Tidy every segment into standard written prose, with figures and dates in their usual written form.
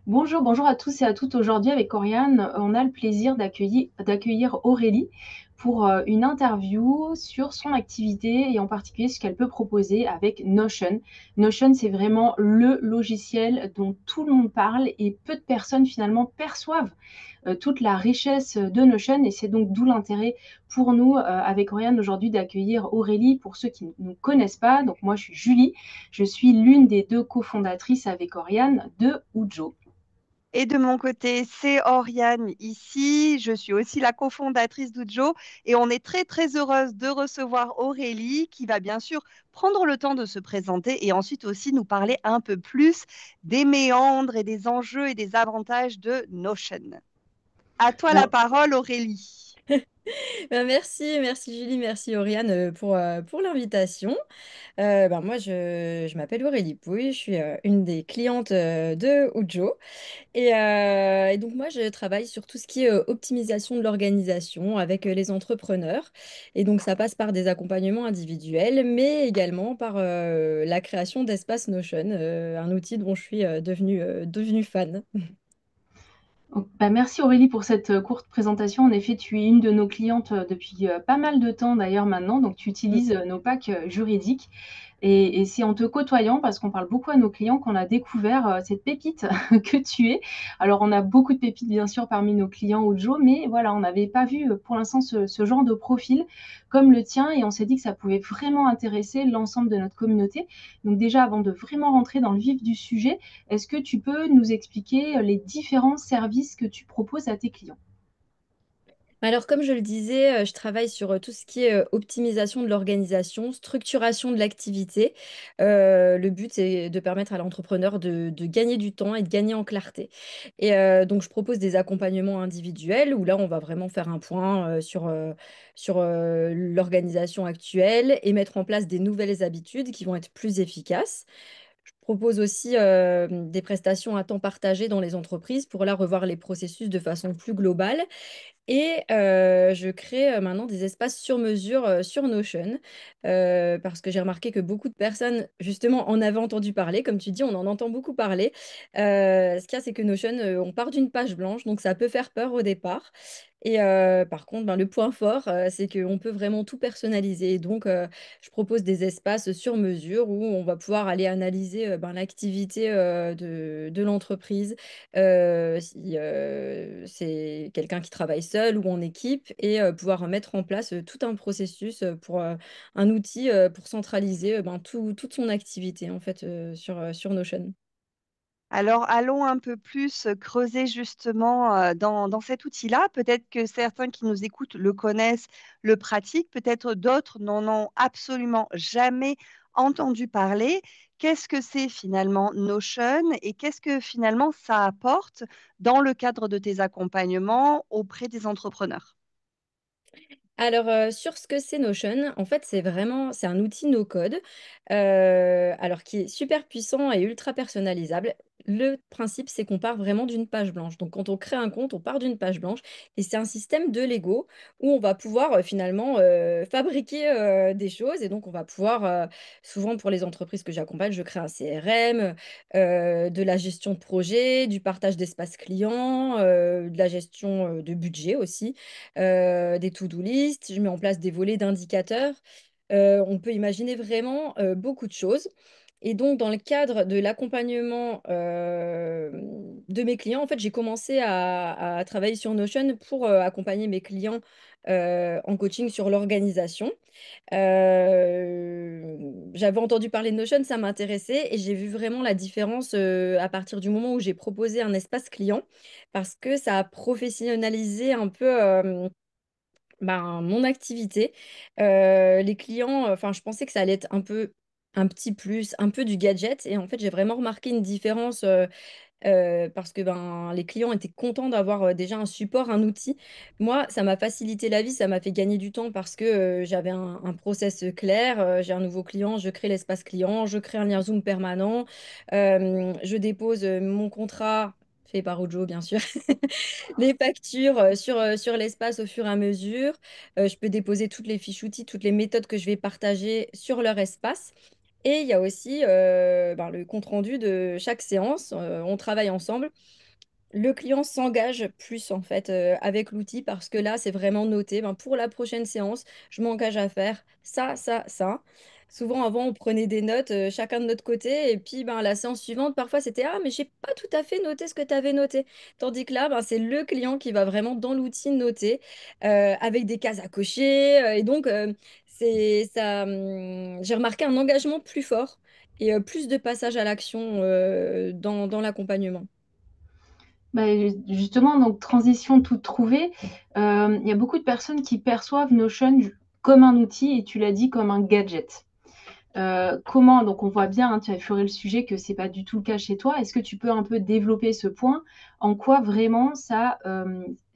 Bonjour, bonjour à tous et à toutes. Aujourd'hui, avec Oriane, on a le plaisir d'accueillir Aurélie pour une interview sur son activité et en particulier ce qu'elle peut proposer avec Notion. Notion, c'est vraiment le logiciel dont tout le monde parle et peu de personnes finalement perçoivent toute la richesse de Notion et c'est donc d'où l'intérêt pour nous avec Oriane aujourd'hui d'accueillir Aurélie pour ceux qui ne nous connaissent pas. Donc moi, je suis Julie, je suis l'une des deux cofondatrices avec Oriane de Ujo. Et de mon côté, c'est Oriane ici. Je suis aussi la cofondatrice d'Ujo et on est très très heureuse de recevoir Aurélie qui va bien sûr prendre le temps de se présenter et ensuite aussi nous parler un peu plus des méandres et des enjeux et des avantages de Notion. À toi la parole, Aurélie. Merci Julie, merci Oriane pour l'invitation. Moi, je m'appelle Aurélie Pouille, je suis une des clientes de Ujo. Et donc, moi, je travaille sur tout ce qui est optimisation de l'organisation avec les entrepreneurs. Et donc, ça passe par des accompagnements individuels, mais également par la création d'Espace Notion, un outil dont je suis devenue fan. Donc, bah, merci Aurélie pour cette courte présentation. En effet, tu es une de nos clientes depuis pas mal de temps d'ailleurs maintenant. Donc, tu utilises nos packs juridiques. Et c'est en te côtoyant, parce qu'on parle beaucoup à nos clients, qu'on a découvert cette pépite que tu es. Alors, on a beaucoup de pépites, bien sûr, parmi nos clients Ojo, mais voilà, on n'avait pas vu pour l'instant ce genre de profil comme le tien et on s'est dit que ça pouvait vraiment intéresser l'ensemble de notre communauté. Donc déjà, avant de vraiment rentrer dans le vif du sujet, est-ce que tu peux nous expliquer les différents services que tu proposes à tes clients? Alors, comme je le disais, je travaille sur tout ce qui est optimisation de l'organisation, structuration de l'activité. Le but, c'est de permettre à l'entrepreneur de gagner du temps et de gagner en clarté. Et donc, je propose des accompagnements individuels où là, on va vraiment faire un point sur l'organisation actuelle et mettre en place des nouvelles habitudes qui vont être plus efficaces. Je propose aussi des prestations à temps partagé dans les entreprises pour là revoir les processus de façon plus globale. Et je crée maintenant des espaces sur mesure sur Notion parce que j'ai remarqué que beaucoup de personnes, justement, en avaient entendu parler. Comme tu dis, on en entend beaucoup parler. Ce qu'il y a, c'est que Notion, on part d'une page blanche, donc ça peut faire peur au départ. Et par contre, le point fort, c'est qu'on peut vraiment tout personnaliser. Et donc, je propose des espaces sur mesure où on va pouvoir aller analyser l'activité de l'entreprise, si c'est quelqu'un qui travaille seul ou en équipe, et pouvoir mettre en place tout un processus pour un outil pour centraliser toute son activité en fait sur Notion. Alors, allons un peu plus creuser justement dans cet outil-là. Peut-être que certains qui nous écoutent le connaissent, le pratiquent, peut-être d'autres n'en ont absolument jamais entendu parler. Qu'est-ce que c'est finalement Notion et qu'est-ce que finalement ça apporte dans le cadre de tes accompagnements auprès des entrepreneurs? Alors, sur ce que c'est Notion, en fait, c'est un outil no-code, alors qui est super puissant et ultra personnalisable. Le principe, c'est qu'on part vraiment d'une page blanche. Donc, quand on crée un compte, on part d'une page blanche et c'est un système de Lego où on va pouvoir finalement fabriquer des choses. Et donc, on va pouvoir, souvent pour les entreprises que j'accompagne, je crée un CRM, de la gestion de projet, du partage d'espace client, de la gestion de budget aussi, des to-do list, je mets en place des volets d'indicateurs. On peut imaginer vraiment beaucoup de choses. Et donc, dans le cadre de l'accompagnement de mes clients, en fait, j'ai commencé à travailler sur Notion pour accompagner mes clients en coaching sur l'organisation. J'avais entendu parler de Notion, ça m'intéressait et j'ai vu vraiment la différence à partir du moment où j'ai proposé un espace client parce que ça a professionnalisé un peu mon activité. Les clients, enfin, je pensais que ça allait être un petit plus, un peu du gadget. Et en fait, j'ai vraiment remarqué une différence parce que les clients étaient contents d'avoir déjà un support, un outil. Moi, ça m'a facilité la vie, ça m'a fait gagner du temps parce que j'avais un process clair. J'ai un nouveau client, je crée l'espace client, je crée un lien Zoom permanent, je dépose mon contrat. Fait par Ojo, bien sûr, les factures sur l'espace au fur et à mesure. Je peux déposer toutes les fiches outils, toutes les méthodes que je vais partager sur leur espace. Et il y a aussi ben, le compte-rendu de chaque séance. On travaille ensemble. Le client s'engage plus en fait avec l'outil parce que là, c'est vraiment noté. Ben, pour la prochaine séance, je m'engage à faire ça, ça, ça. Souvent, avant, on prenait des notes chacun de notre côté. Et puis, ben, la séance suivante, parfois, c'était ah, mais j'ai pas tout à fait noté ce que tu avais noté. Tandis que là, ben, c'est le client qui va vraiment dans l'outil noter avec des cases à cocher. Et donc, c'est ça. J'ai remarqué un engagement plus fort et plus de passage à l'action dans l'accompagnement. Bah, justement, donc transition toute trouvée, il y a beaucoup de personnes qui perçoivent Notion comme un outil et tu l'as dit, comme un gadget. Comment, donc on voit bien, hein, tu as effleuré le sujet, que c'est pas du tout le cas chez toi. Est-ce que tu peux un peu développer ce point? En quoi vraiment ça,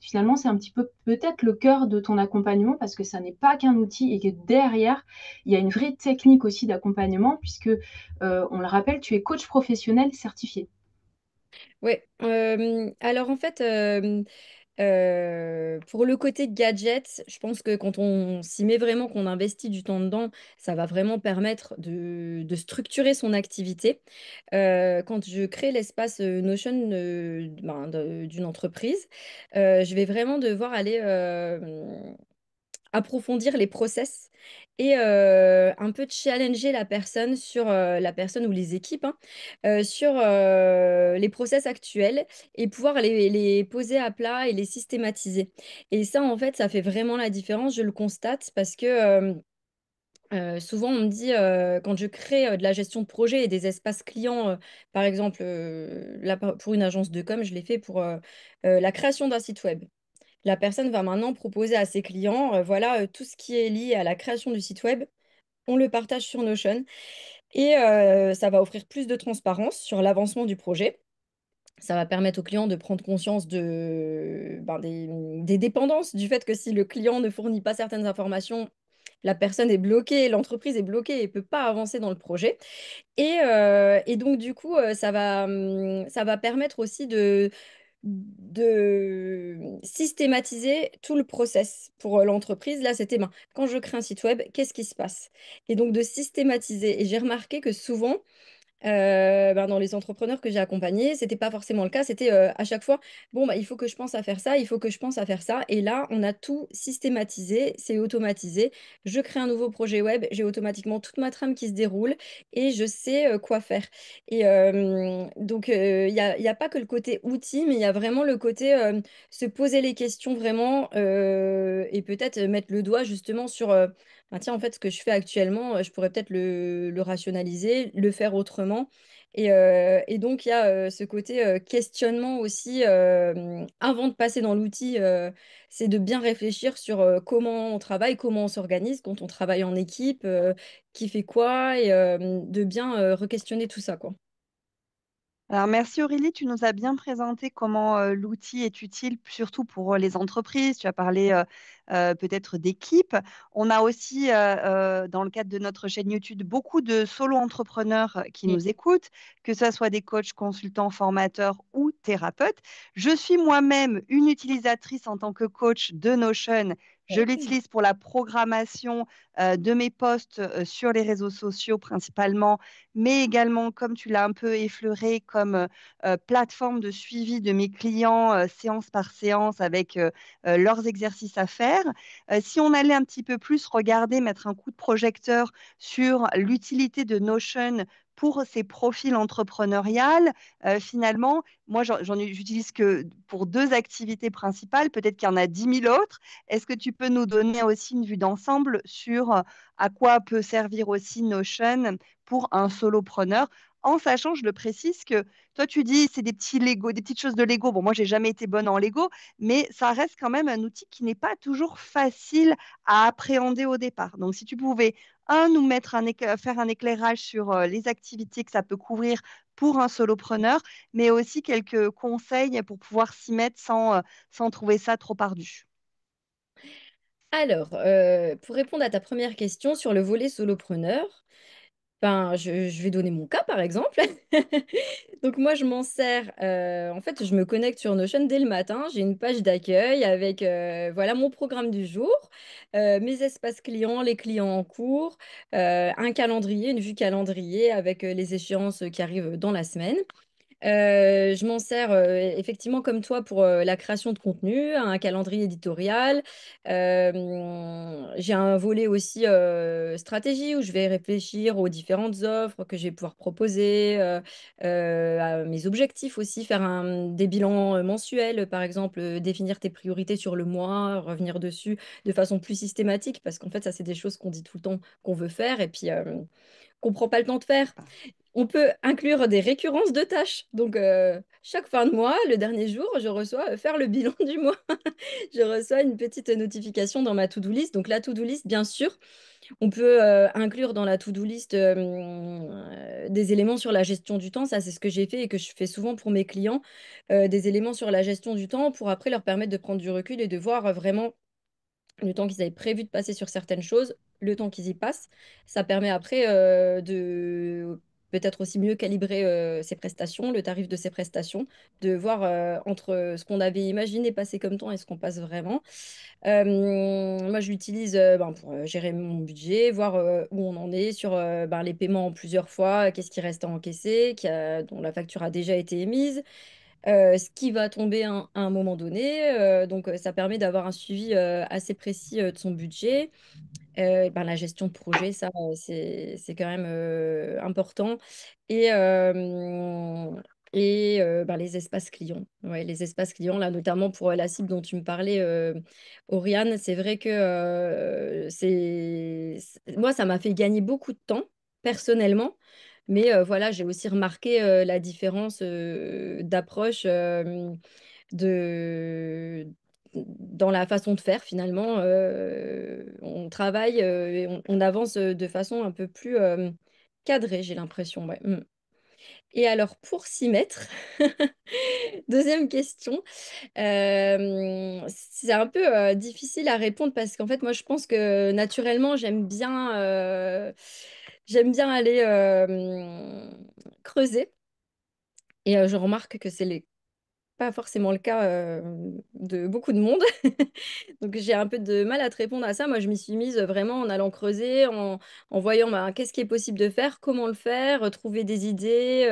finalement, c'est un petit peu peut-être le cœur de ton accompagnement parce que ça n'est pas qu'un outil et que derrière, il y a une vraie technique aussi d'accompagnement puisque, on le rappelle, tu es coach professionnel certifié. Oui, alors en fait, pour le côté gadget, je pense que quand on s'y met vraiment, qu'on investit du temps dedans, ça va vraiment permettre de structurer son activité. Quand je crée l'espace Notion ben, d'une entreprise, je vais vraiment devoir aller approfondir les process et un peu challenger la personne ou les équipes hein, sur les process actuels et pouvoir les poser à plat et les systématiser. Et ça, en fait, ça fait vraiment la différence, je le constate, parce que souvent on me dit, quand je crée de la gestion de projet et des espaces clients, par exemple, là, pour une agence de com, je l'ai fait pour la création d'un site web. La personne va maintenant proposer à ses clients, voilà, tout ce qui est lié à la création du site web, on le partage sur Notion et ça va offrir plus de transparence sur l'avancement du projet. Ça va permettre au client de prendre conscience ben, des dépendances, du fait que si le client ne fournit pas certaines informations, la personne est bloquée, l'entreprise est bloquée et ne peut pas avancer dans le projet. Et donc, du coup, ça va permettre aussi de systématiser tout le process pour l'entreprise. Là, c'était ben, quand je crée un site web, qu'est-ce qui se passe? Et donc de systématiser. Et j'ai remarqué que souvent, ben, dans les entrepreneurs que j'ai accompagnés, c'était pas forcément le cas. C'était à chaque fois, bon, bah, il faut que je pense à faire ça, il faut que je pense à faire ça. Et là, on a tout systématisé, c'est automatisé. Je crée un nouveau projet web, j'ai automatiquement toute ma trame qui se déroule et je sais quoi faire. Et donc, il y a pas que le côté outil, mais il y a vraiment le côté se poser les questions vraiment et peut-être mettre le doigt justement sur ah, tiens, en fait, ce que je fais actuellement, je pourrais peut-être le rationaliser, le faire autrement. Et donc, il y a ce côté questionnement aussi, avant de passer dans l'outil, c'est de bien réfléchir sur comment on travaille, comment on s'organise quand on travaille en équipe, qui fait quoi, et de bien re-questionner tout ça, quoi. Alors, merci Aurélie, tu nous as bien présenté comment l'outil est utile, surtout pour les entreprises. Tu as parlé peut-être d'équipe. On a aussi, dans le cadre de notre chaîne YouTube, beaucoup de solo-entrepreneurs qui Mm. nous écoutent, que ce soit des coachs, consultants, formateurs ou thérapeutes. Je suis moi-même une utilisatrice en tant que coach de Notion. Je Ouais. l'utilise pour la programmation de mes posts sur les réseaux sociaux principalement, mais également, comme tu l'as un peu effleuré, comme plateforme de suivi de mes clients séance par séance avec leurs exercices à faire. Si on allait un petit peu plus regarder, mettre un coup de projecteur sur l'utilité de Notion pour ces profils entrepreneuriales, finalement, moi, j'utilise que pour deux activités principales. Peut-être qu'il y en a 10 000 autres. Est-ce que tu peux nous donner aussi une vue d'ensemble sur à quoi peut servir aussi Notion pour un solopreneur, en sachant, je le précise, que toi, tu dis, c'est des petits Lego, des petites choses de Lego. Bon, moi, j'ai jamais été bonne en Lego, mais ça reste quand même un outil qui n'est pas toujours facile à appréhender au départ. Donc, si tu pouvais, nous mettre faire un éclairage sur les activités que ça peut couvrir pour un solopreneur, mais aussi quelques conseils pour pouvoir s'y mettre sans trouver ça trop ardu. Alors, pour répondre à ta première question sur le volet solopreneur, Ben, je vais donner mon cas, par exemple. Donc moi, je m'en sers. En fait, je me connecte sur Notion dès le matin. J'ai une page d'accueil avec voilà mon programme du jour, mes espaces clients, les clients en cours, un calendrier, une vue calendrier avec les échéances qui arrivent dans la semaine. Je m'en sers effectivement comme toi pour la création de contenu, un calendrier éditorial. J'ai un volet aussi stratégie où je vais réfléchir aux différentes offres que je vais pouvoir proposer, à mes objectifs aussi, faire des bilans mensuels, par exemple, définir tes priorités sur le mois, revenir dessus de façon plus systématique, parce qu'en fait, ça, c'est des choses qu'on dit tout le temps qu'on veut faire et puis qu'on prend pas le temps de faire. On peut inclure des récurrences de tâches. Donc, chaque fin de mois, le dernier jour, je reçois faire le bilan du mois. Je reçois une petite notification dans ma to-do list. Donc, la to-do list, bien sûr, on peut inclure dans la to-do list des éléments sur la gestion du temps. Ça, c'est ce que j'ai fait et que je fais souvent pour mes clients. Des éléments sur la gestion du temps pour après leur permettre de prendre du recul et de voir vraiment le temps qu'ils avaient prévu de passer sur certaines choses, le temps qu'ils y passent. Ça permet après de peut-être aussi mieux calibrer ses prestations, le tarif de ses prestations, de voir entre ce qu'on avait imaginé passer comme temps et ce qu'on passe vraiment. Moi, je l'utilise ben, pour gérer mon budget, voir où on en est sur ben, les paiements en plusieurs fois, qu'est-ce qui reste à encaisser, dont la facture a déjà été émise, ce qui va tomber à un moment donné. Donc, ça permet d'avoir un suivi assez précis de son budget. Ben, la gestion de projet, ça, c'est quand même important. Et, ben, les espaces clients. Ouais, les espaces clients, là, notamment pour la cible dont tu me parlais, Oriane, c'est vrai que moi, ça m'a fait gagner beaucoup de temps, personnellement. Mais voilà, j'ai aussi remarqué la différence d'approche de, dans la façon de faire finalement. On travaille et on avance de façon un peu plus cadrée, j'ai l'impression. Ouais. Mm. Et alors, pour s'y mettre, deuxième question, c'est un peu difficile à répondre parce qu'en fait, moi, je pense que naturellement, j'aime bien aller creuser. Et je remarque que pas forcément le cas de beaucoup de monde. Donc j'ai un peu de mal à te répondre à ça. Moi, je m'y suis mise vraiment en allant creuser, en voyant bah, qu'est-ce qui est possible de faire, comment le faire, trouver des idées.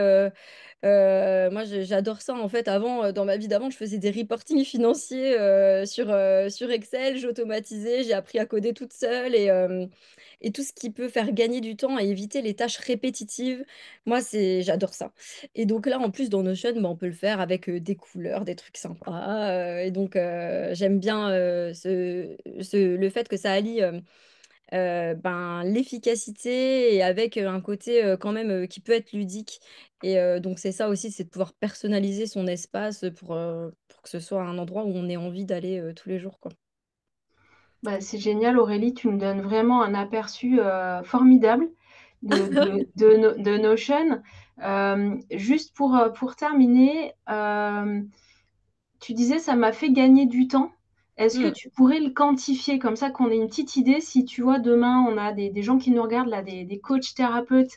Moi, j'adore ça. En fait, avant, dans ma vie d'avant, je faisais des reportings financiers sur Excel, j'automatisais, j'ai appris à coder toute seule et tout ce qui peut faire gagner du temps et éviter les tâches répétitives. Moi, j'adore ça. Et donc là, en plus, dans Notion, bah, on peut le faire avec des couleurs, des trucs sympas. Et donc, j'aime bien le fait que ça allie ben, l'efficacité et avec un côté quand même qui peut être ludique. Et donc, c'est ça aussi, c'est de pouvoir personnaliser son espace pour que ce soit un endroit où on ait envie d'aller tous les jours, quoi. Bah, c'est génial, Aurélie, tu me donnes vraiment un aperçu formidable de Notion. Juste pour terminer, tu disais ça m'a fait gagner du temps. Est-ce que Hmm. tu pourrais le quantifier comme ça qu'on ait une petite idée si tu vois demain on a des gens qui nous regardent là, des coachs, thérapeutes,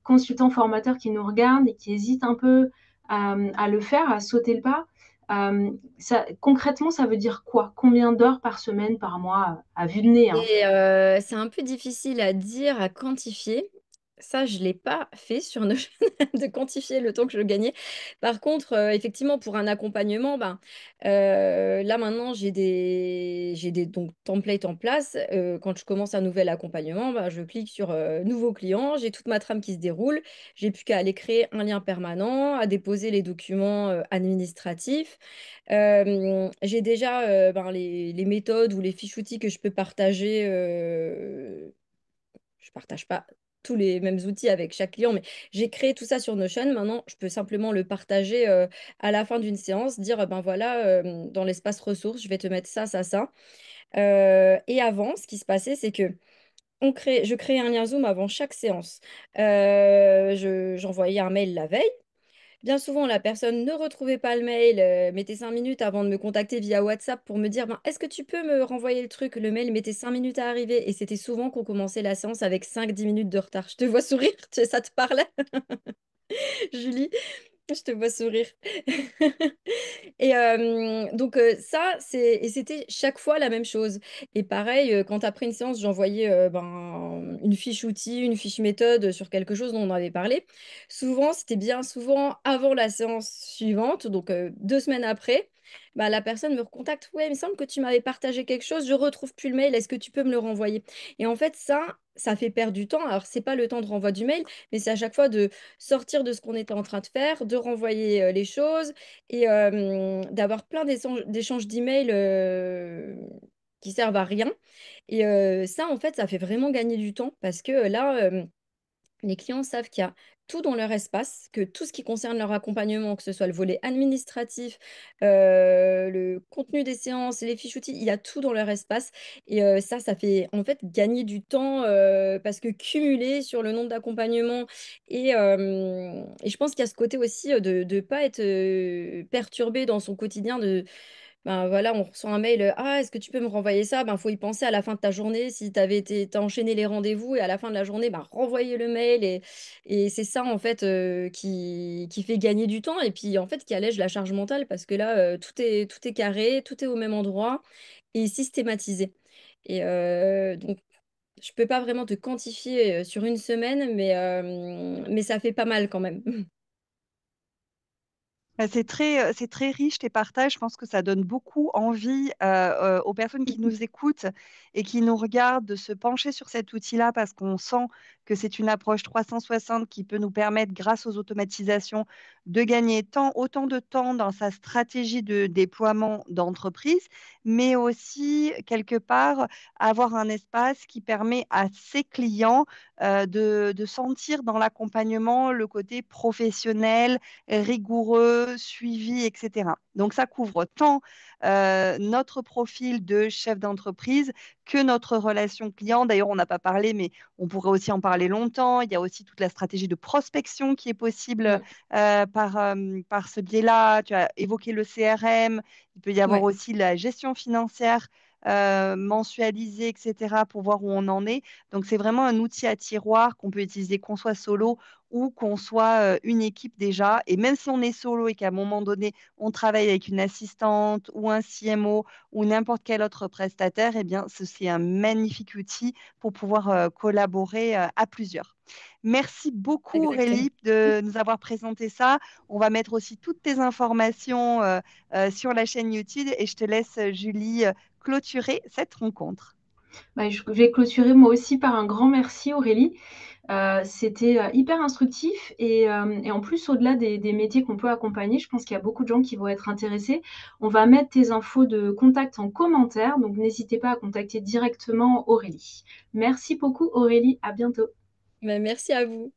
consultants, formateurs qui nous regardent et qui hésitent un peu à le faire, à sauter le pas. Concrètement, ça veut dire quoi? Combien d'heures par semaine, par mois, à vue de nez, hein? Et c'est un peu difficile à dire, à quantifier. Ça, je ne l'ai pas fait sur Notion, de quantifier le temps que je gagnais. Par contre, effectivement, pour un accompagnement, ben, là maintenant, j'ai des donc, templates en place. Quand je commence un nouvel accompagnement, ben, je clique sur Nouveau client, j'ai toute ma trame qui se déroule. J'ai plus qu'à aller créer un lien permanent, à déposer les documents administratifs. J'ai déjà ben, les méthodes ou les fiches outils que je peux partager. Je ne partage pas tous les mêmes outils avec chaque client, mais j'ai créé tout ça sur Notion. Maintenant, je peux simplement le partager à la fin d'une séance, dire ben voilà, dans l'espace ressources, je vais te mettre ça, ça, ça. Et avant, ce qui se passait, c'est que je créais un lien Zoom avant chaque séance. J'envoyais un mail la veille. Bien souvent, la personne ne retrouvait pas le mail, mettait 5 minutes avant de me contacter via WhatsApp pour me dire, ben, est-ce que tu peux me renvoyer le truc? Le mail mettait 5 minutes à arriver et c'était souvent qu'on commençait la séance avec 5-10 minutes de retard. Je te vois sourire, ça te parle, Julie? Je te vois sourire. Et donc ça, et c'était chaque fois la même chose. Et pareil, quand après une séance, j'envoyais ben, une fiche outil, une fiche méthode sur quelque chose dont on avait parlé. Souvent, c'était bien souvent avant la séance suivante, donc 2 semaines après, bah, la personne me recontacte. Ouais, il me semble que tu m'avais partagé quelque chose, je retrouve plus le mail, est-ce que tu peux me le renvoyer? Et en fait, ça fait perdre du temps. Alors, c'est pas le temps de renvoi du mail, mais c'est à chaque fois de sortir de ce qu'on était en train de faire, de renvoyer les choses et d'avoir plein d'échanges d'emails qui servent à rien. Et ça, en fait, ça fait vraiment gagner du temps parce que là, les clients savent qu'il y a tout dans leur espace, que tout ce qui concerne leur accompagnement, que ce soit le volet administratif, le contenu des séances, les fiches outils, il y a tout dans leur espace. Et ça fait en fait gagner du temps parce que cumuler sur le nombre d'accompagnements et je pense qu'il y a ce côté aussi de ne pas être perturbé dans son quotidien de ben voilà, on reçoit un mail, ah, est-ce que tu peux me renvoyer ça? Ben, faut y penser à la fin de ta journée. Si tu avais t'as enchaîné les rendez-vous et à la fin de la journée, ben, renvoyer le mail. Et c'est ça, en fait, qui fait gagner du temps et puis, en fait, qui allège la charge mentale parce que là, tout est carré, tout est au même endroit et systématisé. Et donc, je peux pas vraiment te quantifier sur une semaine, mais ça fait pas mal quand même. C'est très riche tes partages. Je pense que ça donne beaucoup envie aux personnes qui nous écoutent et qui nous regardent de se pencher sur cet outil-là parce qu'on sent que c'est une approche 360 qui peut nous permettre, grâce aux automatisations, de gagner autant de temps dans sa stratégie de déploiement d'entreprise, mais aussi, quelque part, avoir un espace qui permet à ses clients de sentir dans l'accompagnement le côté professionnel rigoureux, suivi, etc. Donc, ça couvre tant notre profil de chef d'entreprise que notre relation client. D'ailleurs, on n'a pas parlé, mais on pourrait aussi en parler longtemps. Il y a aussi toute la stratégie de prospection qui est possible Mm. par ce biais-là. Tu as évoqué le CRM. Il peut y avoir Ouais, aussi la gestion financière mensualisée, etc., pour voir où on en est. Donc, c'est vraiment un outil à tiroir qu'on peut utiliser qu'on soit solo ou qu'on soit une équipe déjà. Et même si on est solo et qu'à un moment donné, on travaille avec une assistante ou un CMO ou n'importe quel autre prestataire, eh bien, c'est un magnifique outil pour pouvoir collaborer à plusieurs. Merci beaucoup exactement. Aurélie de nous avoir présenté ça. On va mettre aussi toutes tes informations sur la chaîne YouTube et je te laisse, Julie, clôturer cette rencontre. Bah, je vais clôturer moi aussi par un grand merci Aurélie. C'était hyper instructif et en plus, au-delà des métiers qu'on peut accompagner, je pense qu'il y a beaucoup de gens qui vont être intéressés. On va mettre tes infos de contact en commentaire, donc n'hésitez pas à contacter directement Aurélie. Merci beaucoup Aurélie, à bientôt. Mais merci à vous.